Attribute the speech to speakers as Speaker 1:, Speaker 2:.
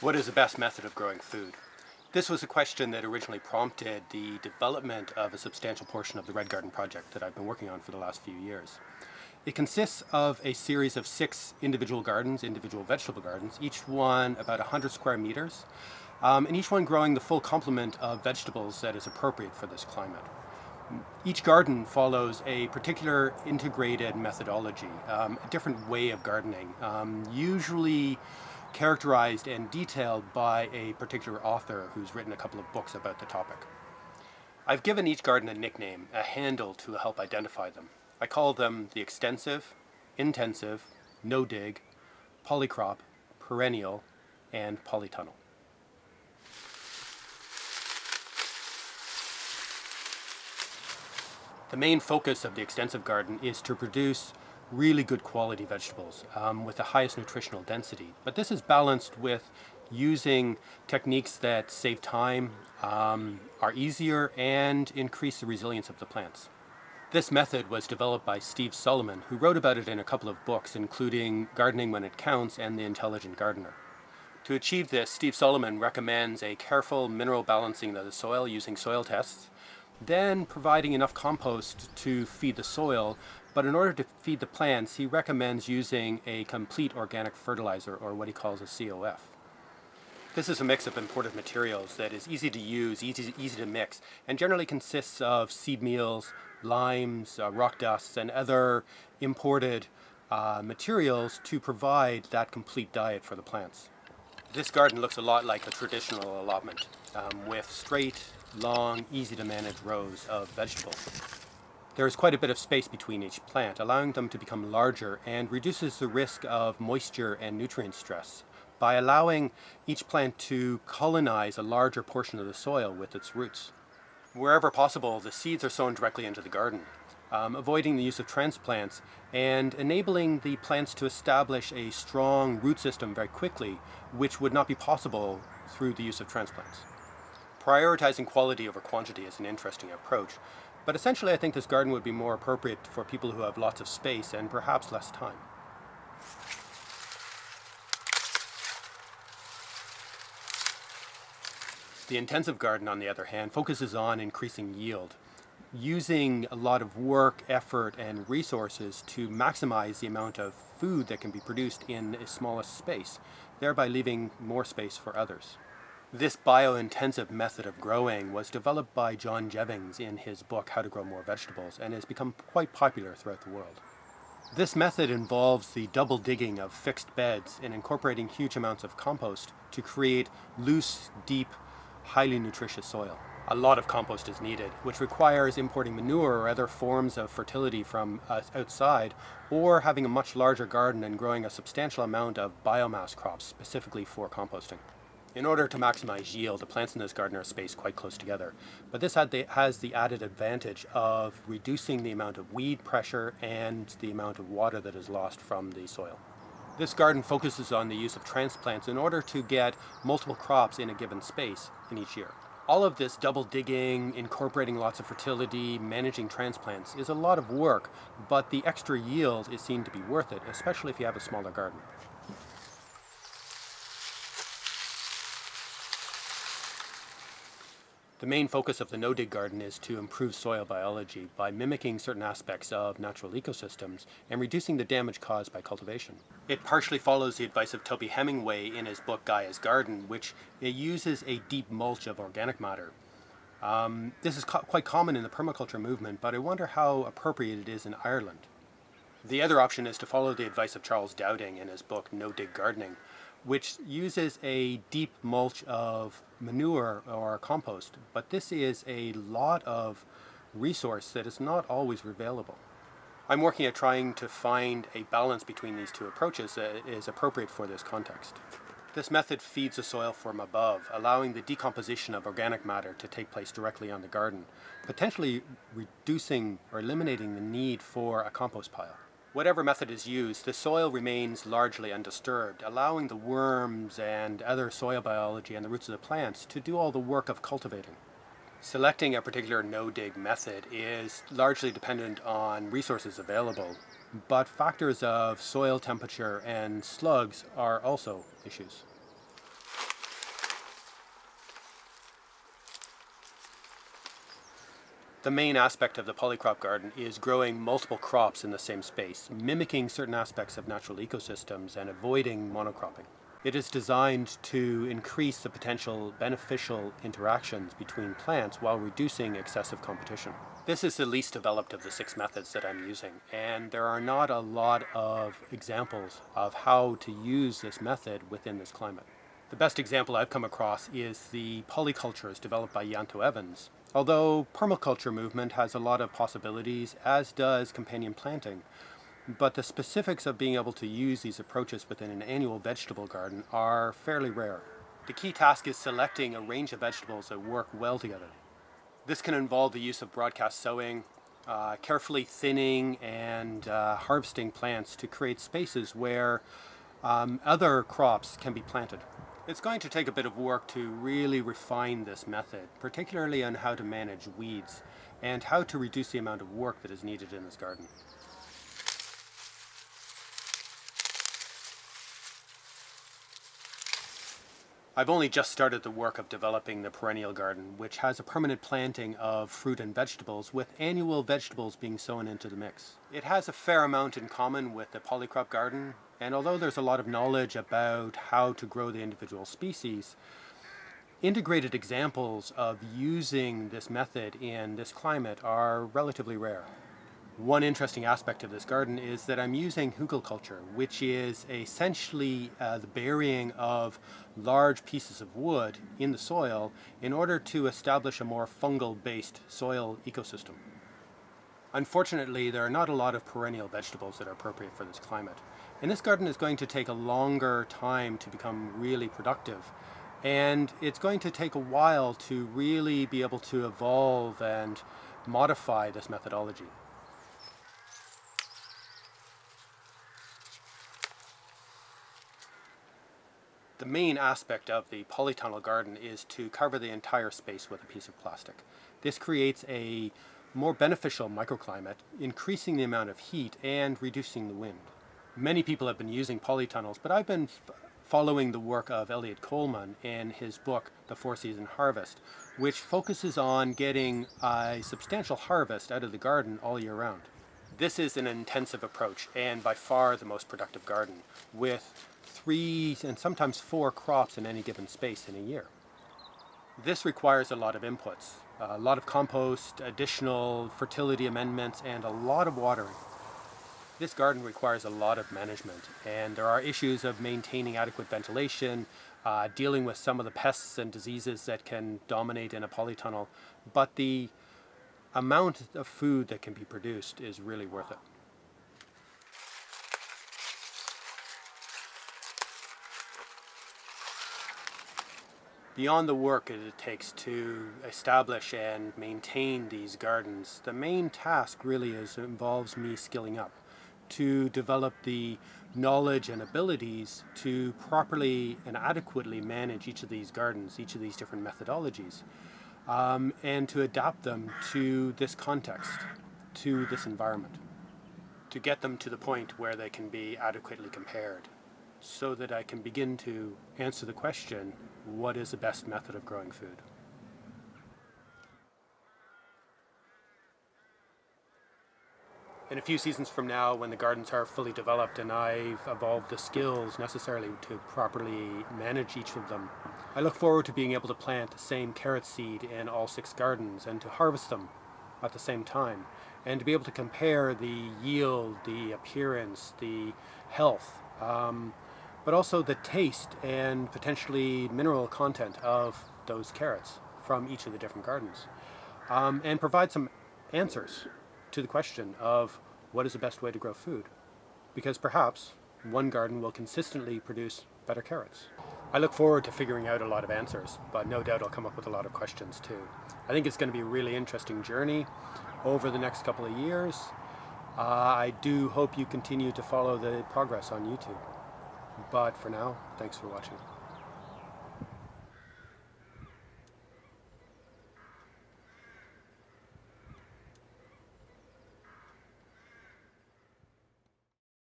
Speaker 1: What is the best method of growing food? This was a question that originally prompted the development of a substantial portion of the Red Garden project that I've been working on for the last few years. It consists of a series of 6 individual gardens, individual vegetable gardens, each one about 100 square meters, and each one growing the full complement of vegetables that is appropriate for this climate. Each garden follows a particular integrated methodology, a different way of gardening, usually characterized and detailed by a particular author who's written a couple of books about the topic. I've given each garden a nickname, a handle to help identify them. I call them the extensive, intensive, no-dig, polycrop, perennial, and polytunnel. The main focus of the extensive garden is to produce really good quality vegetables with the highest nutritional density. But this is balanced with using techniques that save time, are easier, and increase the resilience of the plants. This method was developed by Steve Solomon, who wrote about it in a couple of books, including Gardening When It Counts and The Intelligent Gardener. To achieve this, Steve Solomon recommends a careful mineral balancing of the soil using soil tests, then providing enough compost to feed the soil, but in order to feed the plants, he recommends using a complete organic fertilizer, or what he calls a COF. This is a mix of imported materials that is easy to use, easy to mix, and generally consists of seed meals, limes, rock dusts, and other imported materials to provide that complete diet for the plants. This garden looks a lot like a traditional allotment, with straight, long, easy to manage rows of vegetables. There is quite a bit of space between each plant, allowing them to become larger and reduces the risk of moisture and nutrient stress by allowing each plant to colonize a larger portion of the soil with its roots. Wherever possible, the seeds are sown directly into the garden, avoiding the use of transplants and enabling the plants to establish a strong root system very quickly, which would not be possible through the use of transplants. Prioritizing quality over quantity is an interesting approach, but essentially I think this garden would be more appropriate for people who have lots of space and perhaps less time. The intensive garden, on the other hand, focuses on increasing yield, using a lot of work, effort, and resources to maximize the amount of food that can be produced in a smallest space, thereby leaving more space for others. This bio-intensive method of growing was developed by John Jevings in his book How to Grow More Vegetables and has become quite popular throughout the world. This method involves the double digging of fixed beds and incorporating huge amounts of compost to create loose, deep, highly nutritious soil. A lot of compost is needed, which requires importing manure or other forms of fertility from outside, or having a much larger garden and growing a substantial amount of biomass crops specifically for composting. In order to maximize yield, the plants in this garden are spaced quite close together, but this has the added advantage of reducing the amount of weed pressure and the amount of water that is lost from the soil. This garden focuses on the use of transplants in order to get multiple crops in a given space in each year. All of this double digging, incorporating lots of fertility, managing transplants is a lot of work, but the extra yield is seen to be worth it, especially if you have a smaller garden. The main focus of the no-dig garden is to improve soil biology by mimicking certain aspects of natural ecosystems and reducing the damage caused by cultivation. It partially follows the advice of Toby Hemingway in his book Gaia's Garden, which uses a deep mulch of organic matter. This is quite common in the permaculture movement, but I wonder how appropriate it is in Ireland. The other option is to follow the advice of Charles Dowding in his book No-Dig Gardening, which uses a deep mulch of manure or compost, but this is a lot of resource that is not always available. I'm working at trying to find a balance between these two approaches that is appropriate for this context. This method feeds the soil from above, allowing the decomposition of organic matter to take place directly on the garden, potentially reducing or eliminating the need for a compost pile. Whatever method is used, the soil remains largely undisturbed, allowing the worms and other soil biology and the roots of the plants to do all the work of cultivating. Selecting a particular no-dig method is largely dependent on resources available, but factors of soil temperature and slugs are also issues. The main aspect of the polycrop garden is growing multiple crops in the same space, mimicking certain aspects of natural ecosystems and avoiding monocropping. It is designed to increase the potential beneficial interactions between plants while reducing excessive competition. This is the least developed of the 6 methods that I'm using, and there are not a lot of examples of how to use this method within this climate. The best example I've come across is the polycultures developed by Yanto Evans. Although permaculture movement has a lot of possibilities, as does companion planting, but the specifics of being able to use these approaches within an annual vegetable garden are fairly rare. The key task is selecting a range of vegetables that work well together. This can involve the use of broadcast sowing, carefully thinning and harvesting plants to create spaces where other crops can be planted. It's going to take a bit of work to really refine this method, particularly on how to manage weeds and how to reduce the amount of work that is needed in this garden. I've only just started the work of developing the Perennial garden, which has a permanent planting of fruit and vegetables, with annual vegetables being sown into the mix. It has a fair amount in common with the polycrop garden, and although there's a lot of knowledge about how to grow the individual species, integrated examples of using this method in this climate are relatively rare. One interesting aspect of this garden is that I'm using hugelkultur, which is essentially the burying of large pieces of wood in the soil in order to establish a more fungal-based soil ecosystem. Unfortunately, there are not a lot of perennial vegetables that are appropriate for this climate. And this garden is going to take a longer time to become really productive. And it's going to take a while to really be able to evolve and modify this methodology. The main aspect of the polytunnel garden is to cover the entire space with a piece of plastic. This creates a more beneficial microclimate, increasing the amount of heat and reducing the wind. Many people have been using polytunnels, but I've been following the work of Elliot Coleman in his book, The 4-Season Harvest, which focuses on getting a substantial harvest out of the garden all year round. This is an intensive approach and by far the most productive garden, with 3 and sometimes 4 crops in any given space in a year. This requires a lot of inputs, a lot of compost, additional fertility amendments, and a lot of watering. This garden requires a lot of management, and there are issues of maintaining adequate ventilation, dealing with some of the pests and diseases that can dominate in a polytunnel, but the amount of food that can be produced is really worth it. Beyond the work that it takes to establish and maintain these gardens, the main task really involves me skilling up to develop the knowledge and abilities to properly and adequately manage each of these gardens, each of these different methodologies, and to adapt them to this context, to this environment, to get them to the point where they can be adequately compared, so that I can begin to answer the question, what is the best method of growing food? In a few seasons from now, when the gardens are fully developed and I've evolved the skills necessarily to properly manage each of them, I look forward to being able to plant the same carrot seed in all 6 gardens and to harvest them at the same time, and to be able to compare the yield, the appearance, the health, but also the taste and potentially mineral content of those carrots from each of the different gardens, and provide some answers to the question of what is the best way to grow food, because perhaps one garden will consistently produce better carrots. I look forward to figuring out a lot of answers, but no doubt I'll come up with a lot of questions too. I think it's going to be a really interesting journey over the next couple of years. I do hope you continue to follow the progress on YouTube. But for now, thanks for watching.